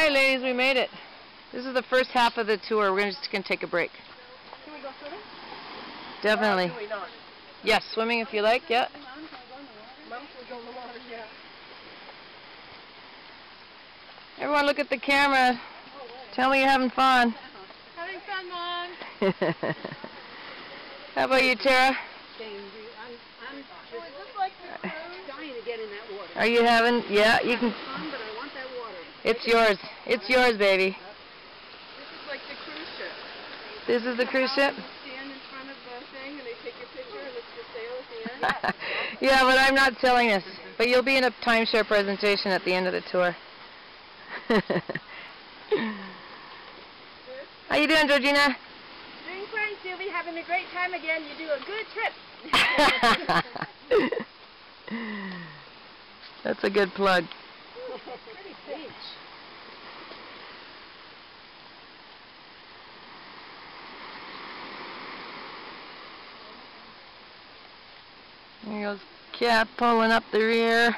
Alright ladies, we made it. This is the first half of the tour. We're just going to take a break. Can we go swimming? Definitely. Can we not? Yes, swimming if you like, yeah. Mom can go in the water, yeah. Everyone look at the camera. Tell me you're having fun. Having fun, Mom. How about you, Tara? I'm just like dying to get in that water. Are you having, yeah, you can. Fun, but I want that water. It's yours. It's yours, baby. This is like the cruise ship. This is the cruise ship? You stand in front of the thing and they take your picture and it's the sail at the end. Yeah, but I'm not selling this. But you'll be in a timeshare presentation at the end of the tour. How you doing, Georgina? Doing fine, Sylvie. Having a great time again. You do a good trip. That's a good plug. Pretty beach. There goes Cat pulling up the rear.